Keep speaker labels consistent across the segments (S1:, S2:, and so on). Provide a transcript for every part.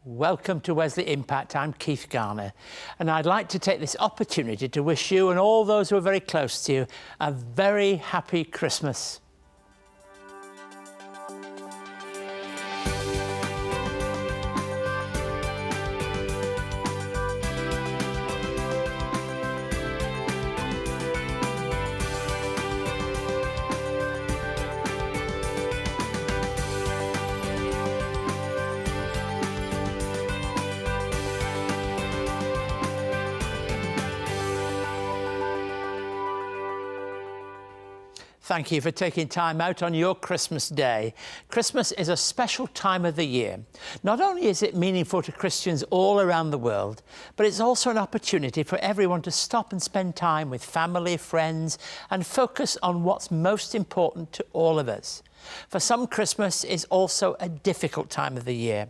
S1: Welcome to Wesley Impact. I'm Keith Garner, and I'd like to take this opportunity to wish you and all those who are very close to you a very happy Christmas. Thank you for taking time out on your Christmas day. Christmas is a special time of the year. Not only is it meaningful to Christians all around the world, but it's also an opportunity for everyone to stop and spend time with family, friends, and focus on what's most important to all of us. For some, Christmas is also a difficult time of the year.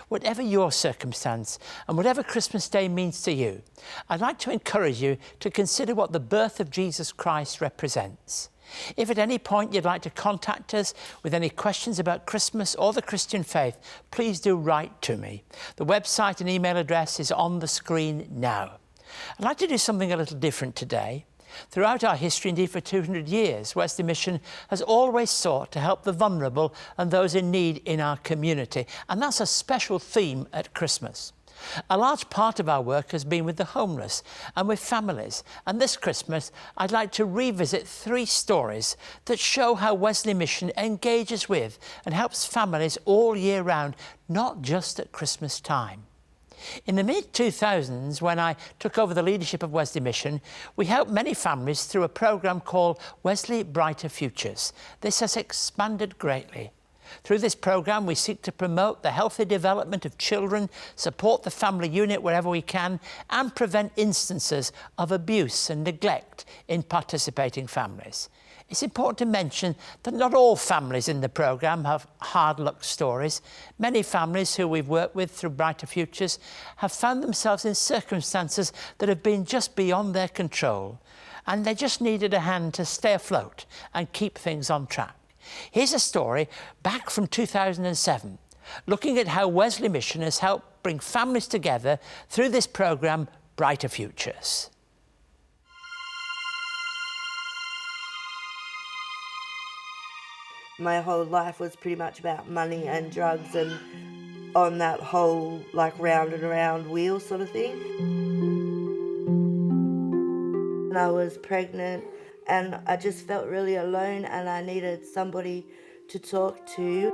S1: Whatever your circumstance and whatever Christmas Day means to you, I'd like to encourage you to consider what the birth of Jesus Christ represents. If at any point you'd like to contact us with any questions about Christmas or the Christian faith, please do write to me. The website and email address is on the screen now. I'd like to do something a little different today. Throughout our history, indeed for 200 years, Wesley Mission has always sought to help the vulnerable and those in need in our community, and that's a special theme at Christmas. A large part of our work has been with the homeless and with families, and this Christmas I'd like to revisit 3 stories that show how Wesley Mission engages with and helps families all year round, not just at Christmas time. In the mid-2000s, when I took over the leadership of Wesley Mission, we helped many families through a programme called Wesley Brighter Futures. This has expanded greatly. Through this programme, we seek to promote the healthy development of children, support the family unit wherever we can, and prevent instances of abuse and neglect in participating families. It's important to mention that not all families in the programme have hard luck stories. Many families who we've worked with through Brighter Futures have found themselves in circumstances that have been just beyond their control, and they just needed a hand to stay afloat and keep things on track. Here's a story back from 2007, looking at how Wesley Mission has helped bring families together through this programme, Brighter Futures.
S2: My whole life was pretty much about money and drugs and on that whole like round and round wheel sort of thing. And I was pregnant and I just felt really alone and I needed somebody to talk to.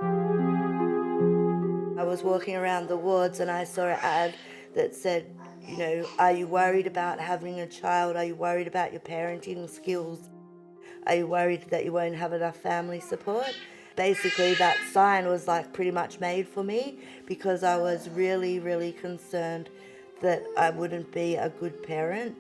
S2: I was walking around the wards and I saw an ad that said, you know, are you worried about having a child? Are you worried about your parenting skills? Are you worried that you won't have enough family support? Basically, that sign was like pretty much made for me because I was really, really concerned that I wouldn't be a good parent.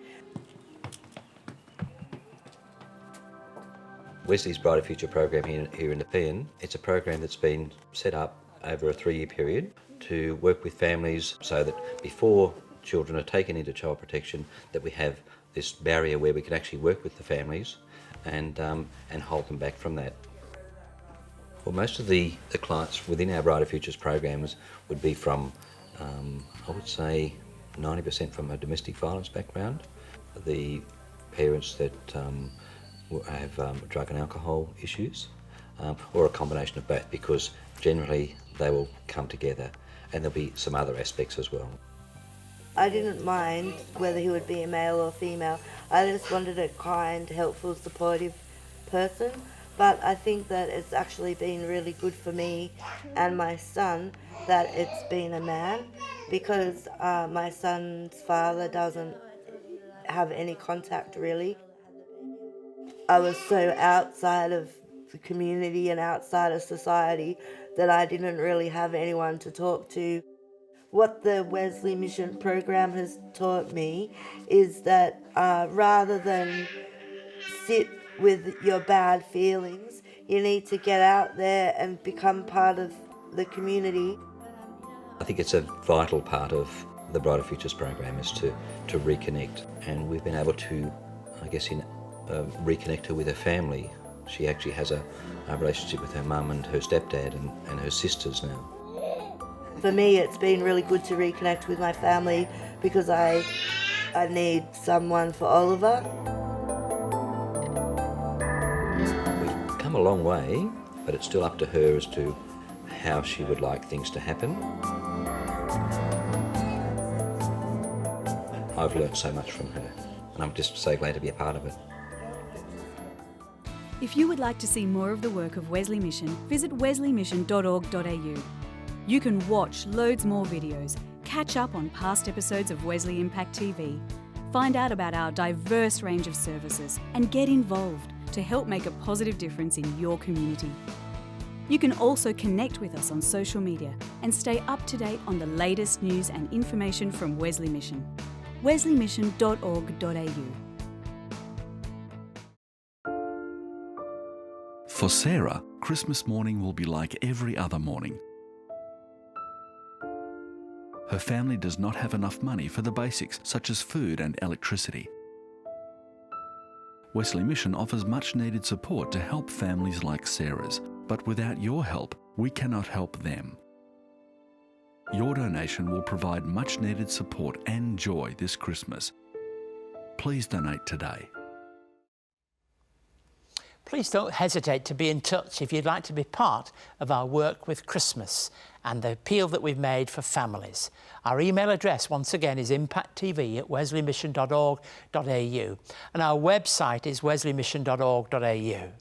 S3: Wesley's Brighter Future program here in the PN, it's a program that's been set up over a 3-year period to work with families so that before children are taken into child protection, that we have this barrier where we can actually work with the families and hold them back from that. Well, most of the clients within our Brighter Futures programs would be from, I would say, 90% from a domestic violence background. The parents that have drug and alcohol issues, or a combination of both, because generally they will come together, and there'll be some other aspects as well.
S2: I didn't mind whether he would be a male or female. I just wanted a kind, helpful, supportive person. But I think that it's actually been really good for me and my son that it's been a man, because my son's father doesn't have any contact really. I was so outside of the community and outside of society that I didn't really have anyone to talk to. What the Wesley Mission program has taught me is that rather than sit with your bad feelings, you need to get out there and become part of the community.
S3: I think it's a vital part of the Brighter Futures program is to reconnect, and we've been able to, I guess, reconnect her with her family. She actually has a relationship with her mum and her stepdad and her sisters now.
S2: for me, it's been really good to reconnect with my family because I need someone for Oliver.
S3: We've come a long way, but it's still up to her as to how she would like things to happen. I've learnt so much from her, and I'm just so glad to be a part of it.
S4: If you would like to see more of the work of Wesley Mission, visit wesleymission.org.au. You can watch loads more videos, catch up on past episodes of Wesley Impact TV, find out about our diverse range of services, and get involved to help make a positive difference in your community. You can also connect with us on social media and stay up to date on the latest news and information from Wesley Mission. wesleymission.org.au.
S5: For Sarah, Christmas morning will be like every other morning. Her family does not have enough money for the basics such as food and electricity. Wesley Mission offers much needed support to help families like Sarah's, but without your help, we cannot help them. Your donation will provide much needed support and joy this Christmas. Please donate today.
S1: Please don't hesitate to be in touch if you'd like to be part of our work with Christmas and the appeal that we've made for families. Our email address, once again, is impacttv@wesleymission.org.au, and our website is wesleymission.org.au.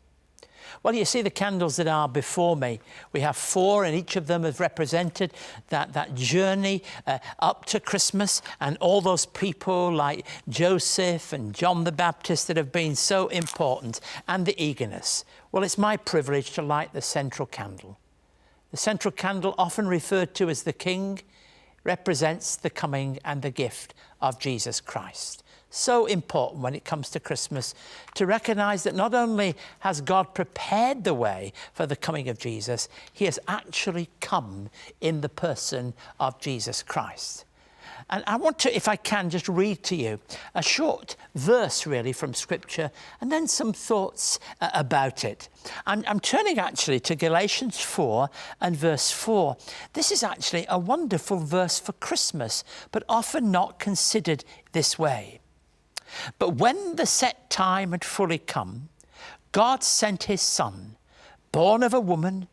S1: Well, you see the candles that are before me. We have 4, and each of them have represented that journey up to Christmas, and all those people like Joseph and John the Baptist that have been so important, and the eagerness. Well, it's my privilege to light the central candle. The central candle, often referred to as the King, represents the coming and the gift of Jesus Christ. So important when it comes to Christmas to recognise that not only has God prepared the way for the coming of Jesus, he has actually come in the person of Jesus Christ. And I want to, if I can, just read to you a short verse really from Scripture and then some thoughts about it. I'm turning actually to Galatians 4 and verse 4. This is actually a wonderful verse for Christmas, but often not considered this way. But when the set time had fully come, God sent his Son, born of a woman,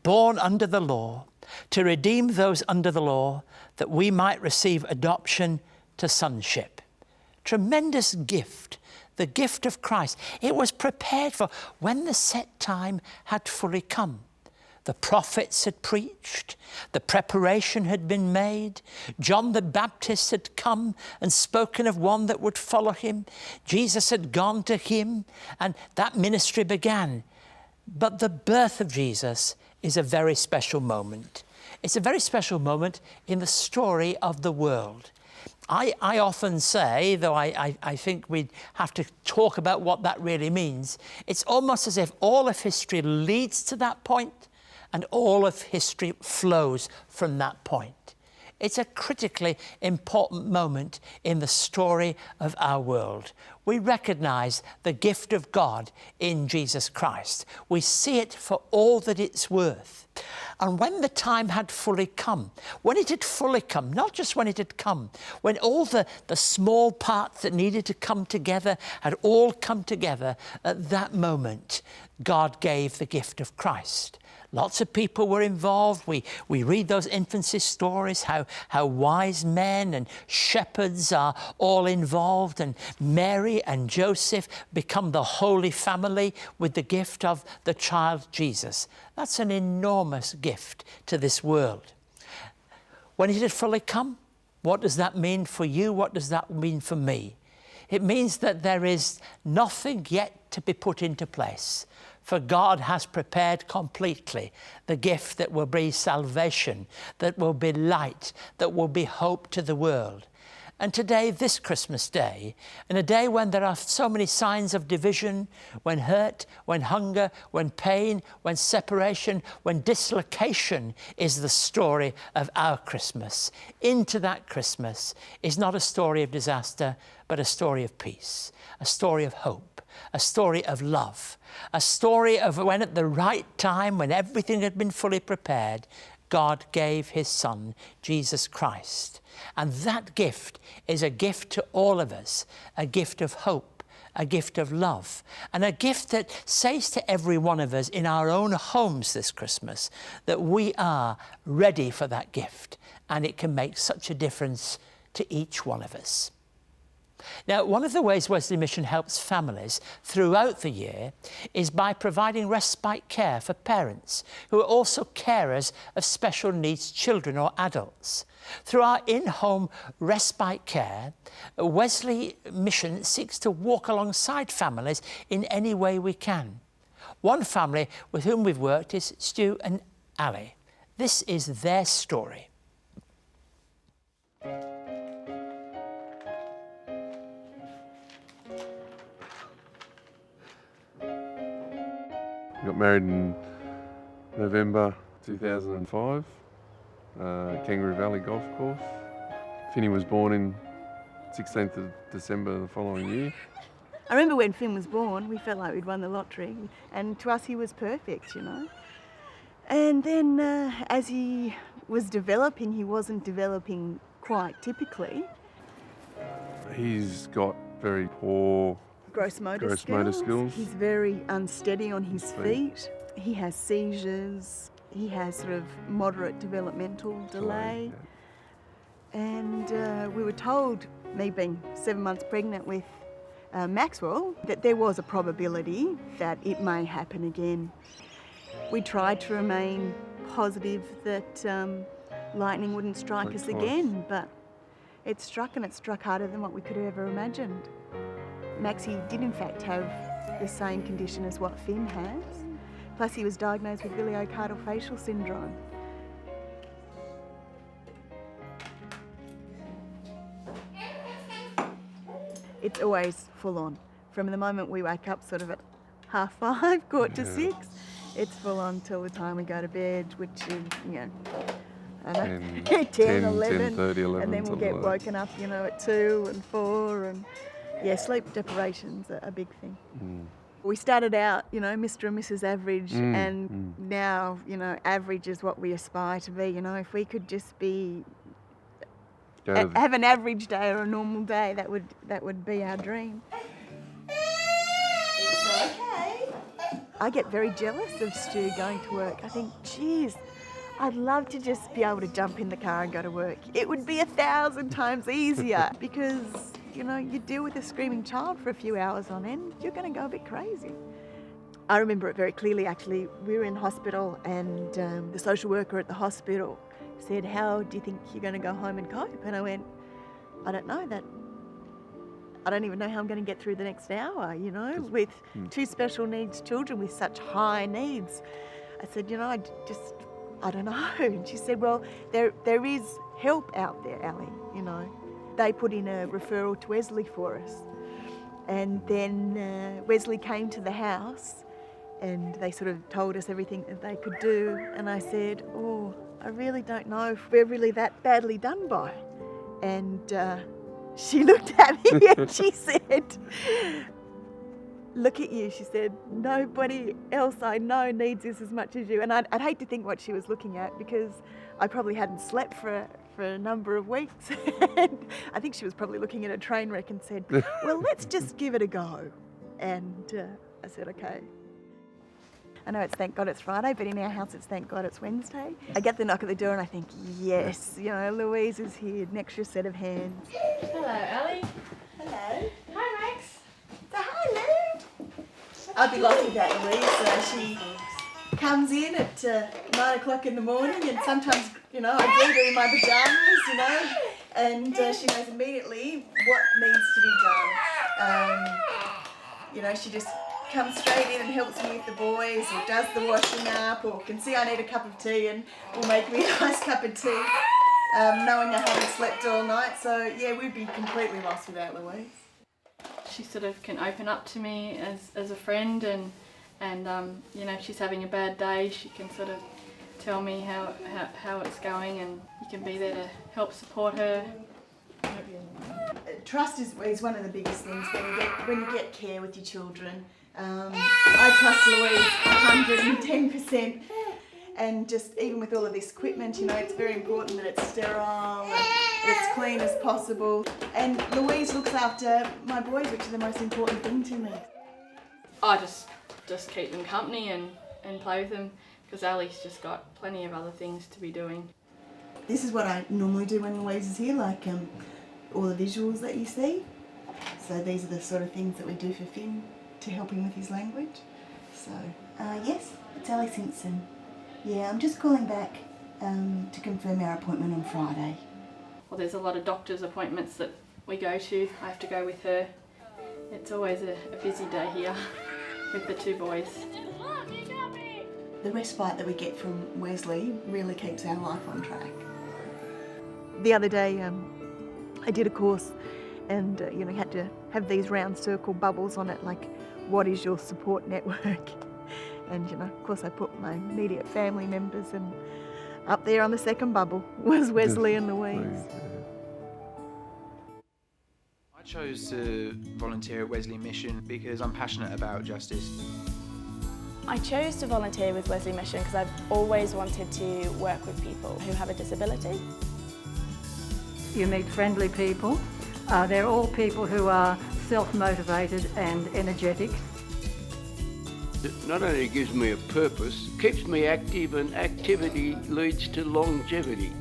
S1: born under the law, to redeem those under the law, that we might receive adoption to sonship. Tremendous gift, the gift of Christ. It was prepared for when the set time had fully come. The prophets had preached, the preparation had been made, John the Baptist had come and spoken of one that would follow him, Jesus had gone to him, and that ministry began. But the birth of Jesus is a very special moment. It's a very special moment in the story of the world. I often say, though I think we'd have to talk about what that really means, it's almost as if all of history leads to that point, and all of history flows from that point. It's a critically important moment in the story of our world. We recognise the gift of God in Jesus Christ. We see it for all that it's worth. And when the time had fully come, when it had fully come, not just when it had come, when all the small parts that needed to come together had all come together, at that moment, God gave the gift of Christ. Lots of people were involved. We read those infancy stories, how wise men and shepherds are all involved, and Mary and Joseph become the Holy Family with the gift of the child Jesus. That's an enormous gift to this world. When it had fully come, what does that mean for you? What does that mean for me? It means that there is nothing yet to be put into place. For God has prepared completely the gift that will be salvation, that will be light, that will be hope to the world. And today, this Christmas day, in a day when there are so many signs of division, when hurt, when hunger, when pain, when separation, when dislocation is the story of our Christmas, into that Christmas is not a story of disaster, but a story of peace, a story of hope, a story of love, a story of when at the right time, when everything had been fully prepared, God gave his Son, Jesus Christ. And that gift is a gift to all of us, a gift of hope, a gift of love, and a gift that says to every one of us in our own homes this Christmas that we are ready for that gift, and it can make such a difference to each one of us. Now, one of the ways Wesley Mission helps families throughout the year is by providing respite care for parents who are also carers of special needs children or adults. Through our in-home respite care, Wesley Mission seeks to walk alongside families in any way we can. One family with whom we've worked is Stu and Ali. This is their story.
S6: Got married in November 2005, Kangaroo Valley Golf Course. Finny was born in 16th of December the following year.
S7: I remember when Finn was born, we felt like we'd won the lottery, and to us he was perfect, you know. And then as he was developing, he wasn't developing quite typically.
S6: He's got very poor
S7: Gross motor
S6: skills.
S7: He's very unsteady on his feet. He has seizures. He has sort of moderate developmental delay.
S6: Yeah.
S7: And we were told, me being 7 months pregnant with Maxwell, that there was a probability that it may happen again. We tried to remain positive that lightning wouldn't strike us again, but it struck, and it struck harder than what we could have ever imagined. Maxie did in fact have the same condition as what Finn has, plus he was diagnosed with iliocardial syndrome. It's always full on. From the moment we wake up sort of at 5:30, 4:45, it's full on till the time we go to bed, which is, you know, I don't know, 10, 11,
S6: 10:30, 11,
S7: and then we'll get woken up, you know, at 2 and 4, and yeah, sleep deprivation's a big thing. We started out, you know, Mr. and Mrs. Average, and now, you know, average is what we aspire to be. You know, if we could just be have an average day or a normal day, that would be our dream. It's okay. I get very jealous of Stu going to work. I think, geez, I'd love to just be able to jump in the car and go to work. It would be 1,000 times easier because, you know, you deal with a screaming child for a few hours on end, you're going to go a bit crazy. I remember it very clearly, actually. We were in hospital, and the social worker at the hospital said, "How do you think you're going to go home and cope?" And I went, "I don't know that. I don't even know how I'm going to get through the next hour, you know, with 2 special needs children with such high needs." I said, "You know, I don't know." And she said, "Well, there is help out there, Ali, you know." They put in a referral to Wesley for us. And then Wesley came to the house, and they sort of told us everything that they could do. And I said, "Oh, I really don't know if we're really that badly done by." And she looked at me and she said, "Look at you," she said, "nobody else I know needs this as much as you." And I'd hate to think what she was looking at, because I probably hadn't slept for a number of weeks. And I think she was probably looking at a train wreck and said, "Well, let's just give it a go." And I said, "Okay." I know it's thank God it's Friday, but in our house it's thank God it's Wednesday. I get the knock at the door and I think, yes, you know, Louise is here, an extra set of hands.
S8: Hello, Ali.
S7: Hello.
S8: Hi, Max.
S7: So, hi, Lou. I'd be lucky with that, Louise. She comes in at 9 o'clock in the morning, and sometimes, you know, I greet her in my pyjamas, you know, and she knows immediately what needs to be done. You know, she just comes straight in and helps me with the boys, or does the washing up, or can see I need a cup of tea and will make me a nice cup of tea, knowing I haven't slept all night. So yeah, we'd be completely lost without Louise.
S8: She sort of can open up to me as a friend, and you know, if she's having a bad day, she can sort of tell me how it's going, and you can be there to help support her.
S7: Trust is one of the biggest things when you get care with your children. I trust Louise 110%, And just even with all of this equipment, you know, it's very important that it's sterile and it's clean as possible. And Louise looks after my boys, which is the most important thing to me.
S8: I just keep them company and play with them, because Ali's just got plenty of other things to be doing.
S7: This is what I normally do when Louise is here, like all the visuals that you see. So these are the sort of things that we do for Finn to help him with his language. So, yes, it's Ali Simpson. Yeah, I'm just calling back to confirm our appointment on Friday.
S8: Well, there's a lot of doctor's appointments that we go to. I have to go with her. It's always a busy day here with the two boys.
S7: The respite that we get from Wesley really keeps our life on track. The other day, I did a course and, you know, had to have these round circle bubbles on it, like, what is your support network? And, you know, of course I put my immediate family members, and up there on the second bubble was Wesley and Louise.
S9: I chose to volunteer at Wesley Mission because I'm passionate about justice.
S10: I chose to volunteer with Wesley Mission because I've always wanted to work with people who have a disability.
S11: You meet friendly people. They're all people who are self-motivated and energetic.
S12: It not only gives me a purpose, keeps me active, and activity leads to longevity.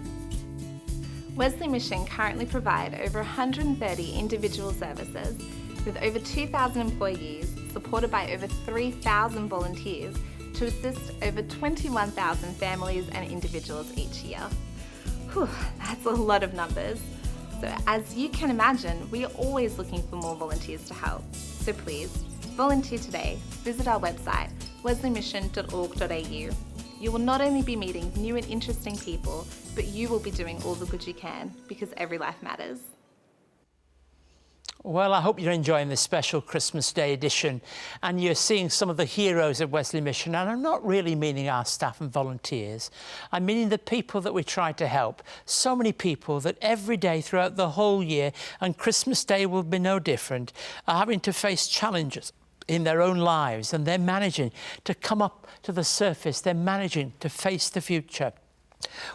S13: Wesley Mission currently provide over 130 individual services with over 2,000 employees, supported by over 3,000 volunteers to assist over 21,000 families and individuals each year. Whew, that's a lot of numbers. So as you can imagine, we are always looking for more volunteers to help. So please, volunteer today. Visit our website, wesleymission.org.au. You will not only be meeting new and interesting people, but you will be doing all the good you can, because every life matters.
S1: Well, I hope you're enjoying this special Christmas Day edition and you're seeing some of the heroes of Wesley Mission. And I'm not really meaning our staff and volunteers. I'm meaning the people that we try to help. So many people that every day throughout the whole year, and Christmas Day will be no different, are having to face challenges in their own lives, and they're managing to come up to the surface. They're managing to face the future.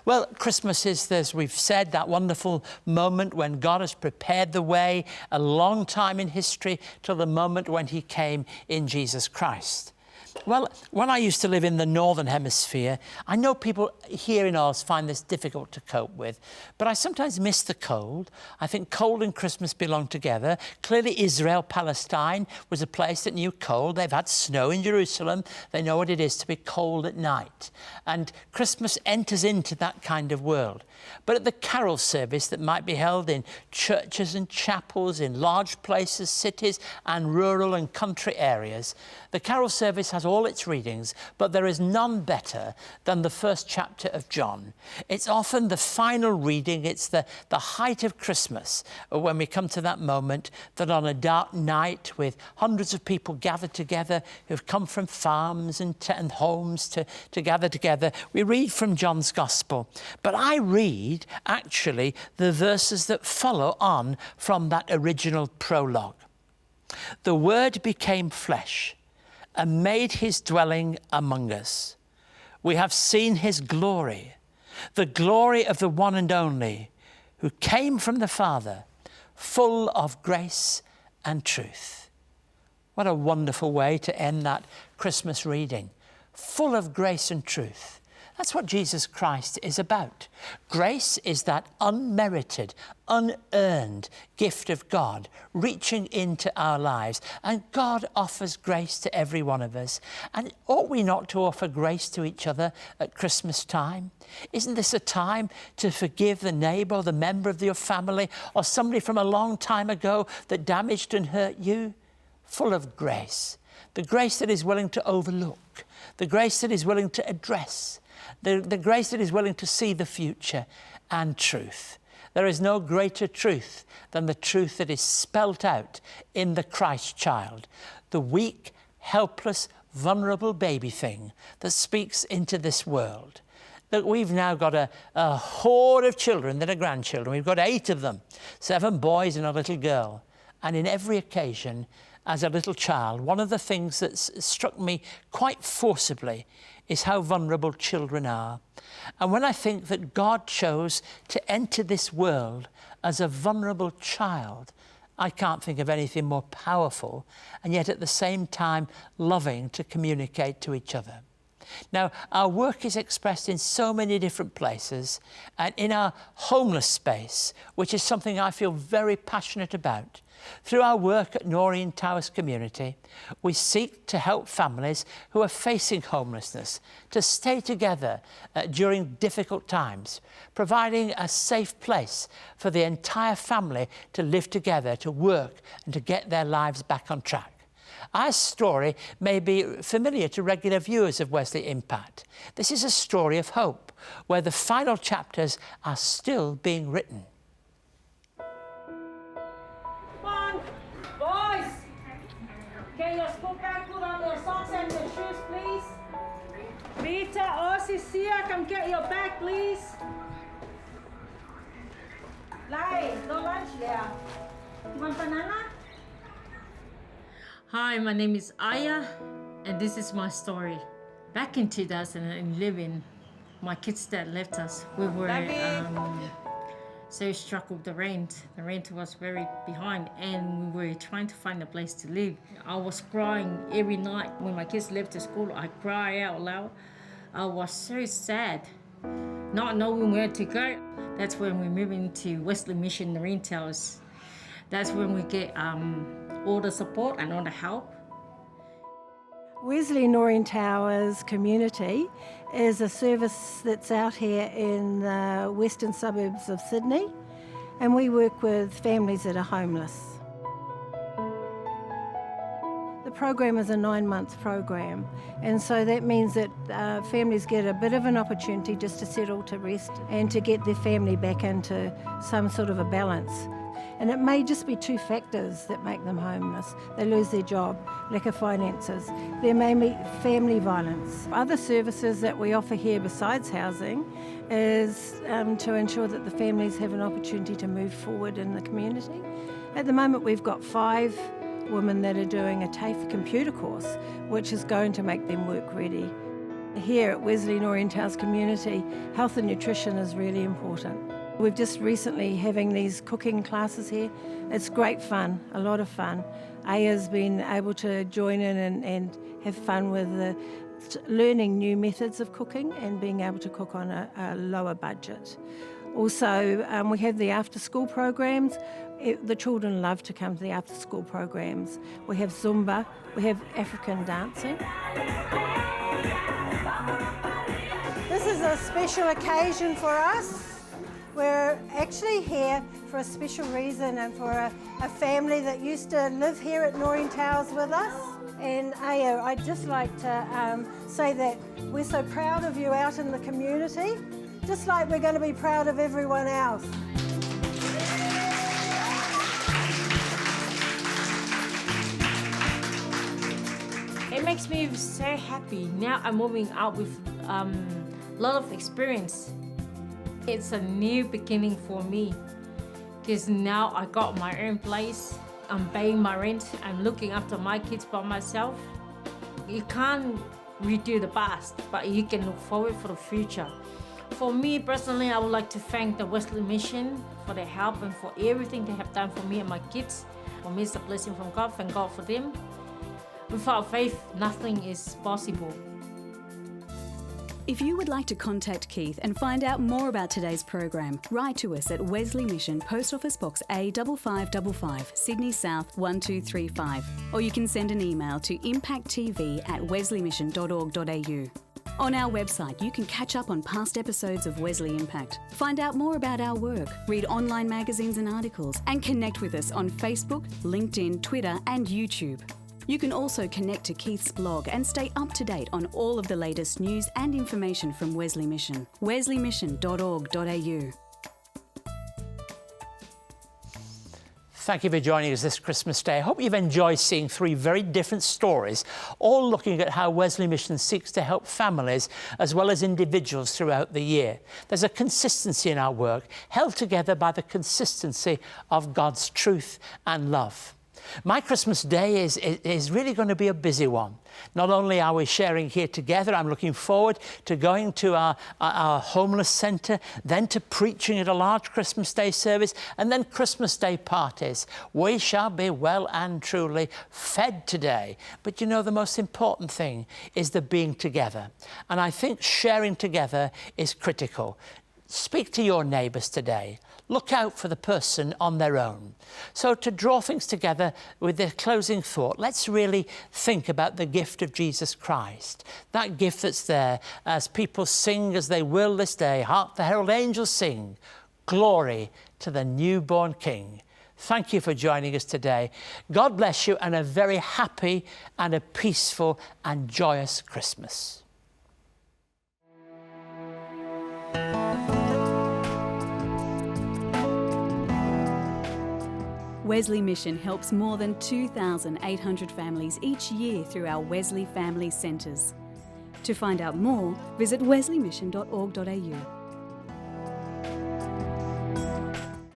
S1: Well, Christmas is, as we've said, that wonderful moment when God has prepared the way a long time in history to the moment when he came in Jesus Christ. Well, when I used to live in the Northern Hemisphere, I know people here in Oz find this difficult to cope with, but I sometimes miss the cold. I think cold and Christmas belong together. Clearly, Israel, Palestine was a place that knew cold. They've had snow in Jerusalem. They know what it is to be cold at night. And Christmas enters into that kind of world. But at the carol service that might be held in churches and chapels, in large places, cities, and rural and country areas, the carol service has all its readings, but there is none better than the first chapter of John. It's often the final reading. It's the height of Christmas when we come to that moment that on a dark night with hundreds of people gathered together who've come from farms and homes to gather together, we read from John's Gospel. But I read actually the verses that follow on from that original prologue. The Word became flesh and made his dwelling among us. We have seen his glory, the glory of the one and only, who came from the Father, full of grace and truth. What a wonderful way to end that Christmas reading. Full of grace and truth. That's what Jesus Christ is about. Grace is that unmerited, unearned gift of God reaching into our lives. And God offers grace to every one of us. And ought we not to offer grace to each other at Christmas time? Isn't this a time to forgive the neighbour or the member of your family or somebody from a long time ago that damaged and hurt you? Full of grace. The grace that is willing to overlook. The grace that is willing to address. The grace that is willing to see the future, and truth. There is no greater truth than the truth that is spelt out in the Christ child, the weak, helpless, vulnerable baby thing that speaks into this world. That we've now got a horde of children that are grandchildren. We've got 8 of them, 7 boys and a little girl. And in every occasion, as a little child, one of the things that struck me quite forcibly is how vulnerable children are. And when I think that God chose to enter this world as a vulnerable child, I can't think of anything more powerful and yet at the same time loving to communicate to each other. Now, our work is expressed in so many different places, and in our homeless space, which is something I feel very passionate about. Through our work at Noreen Towers Community, we seek to help families who are facing homelessness to stay together during difficult times, providing a safe place for the entire family to live together, to work and to get their lives back on track. Our story may be familiar to regular viewers of Wesley Impact. This is a story of hope, where the final chapters are still being written.
S14: Come on, boys! Get your school bag, put on your socks and your shoes, please. Rita, Cecilia, come get your bag, please. Lai, no lunch there. You want banana?
S15: Hi, my name is Aya, and this is my story. Back in 2011, my kids that left us, we were so struck with the rent. The rent was very behind, and we were trying to find a place to live. I was crying every night. When my kids left the school, I cried out loud. I was so sad, not knowing where to go. That's when we moved into Wesley Mission Noreen Towers. That's when we get all the support and all the help.
S11: Wesley Noreen Towers Community is a service that's out here in the western suburbs of Sydney, and we work with families that are homeless. The program is a 9-month program, and so that means that families get a bit of an opportunity just to settle, to rest, and to get their family back into some sort of a balance. And it may just be 2 factors that make them homeless. They lose their job, lack of finances. There may be family violence. Other services that we offer here besides housing is to ensure that the families have an opportunity to move forward in the community. At the moment, we've got 5 women that are doing a TAFE computer course, which is going to make them work ready. Here at Wesley Noreen Towers Community, health and nutrition is really important. We've just recently having these cooking classes here. It's great fun, a lot of fun. Aya's been able to join in and have fun with learning new methods of cooking and being able to cook on a lower budget. Also, we have the after-school programs. The children love to come to the after-school programs. We have Zumba, we have African dancing.
S16: This is a special occasion for us. We're actually here for a special reason and for a family that used to live here at Noreen Towers with us. And Aya, I'd just like to say that we're so proud of you out in the community, just like we're going to be proud of everyone else.
S15: It makes me so happy. Now I'm moving out with a lot of experience. It's a new beginning for me because now I got my own place. I'm paying my rent. I'm looking after my kids by myself. You can't redo the past, but you can look forward for the future. For me personally, I would like to thank the Wesley Mission for their help and for everything they have done for me and my kids. For me, it's a blessing from God. Thank God for them. Without faith, nothing is possible.
S4: If you would like to contact Keith and find out more about today's program, write to us at Wesley Mission, Post Office Box A5555, Sydney South 1235, or you can send an email to impacttv@wesleymission.org.au. On our website, you can catch up on past episodes of Wesley Impact, find out more about our work, read online magazines and articles, and connect with us on Facebook, LinkedIn, Twitter, and YouTube. You can also connect to Keith's blog and stay up to date on all of the latest news and information from Wesley Mission. wesleymission.org.au.
S1: Thank you for joining us this Christmas Day. I hope you've enjoyed seeing 3 very different stories, all looking at how Wesley Mission seeks to help families as well as individuals throughout the year. There's a consistency in our work, held together by the consistency of God's truth and love. My Christmas Day is really going to be a busy one. Not only are we sharing here together, I'm looking forward to going to our homeless centre, then to preaching at a large Christmas Day service, and then Christmas Day parties. We shall be well and truly fed today. But you know, the most important thing is the being together. And I think sharing together is critical. Speak to your neighbours today. Look out for the person on their own. So to draw things together with the closing thought, let's really think about the gift of Jesus Christ. That gift that's there as people sing as they will this day. Hark the herald angels sing, glory to the newborn King. Thank you for joining us today. God bless you, and a very happy and a peaceful and joyous Christmas.
S4: Wesley Mission helps more than 2,800 families each year through our Wesley Family Centres. To find out more, visit wesleymission.org.au.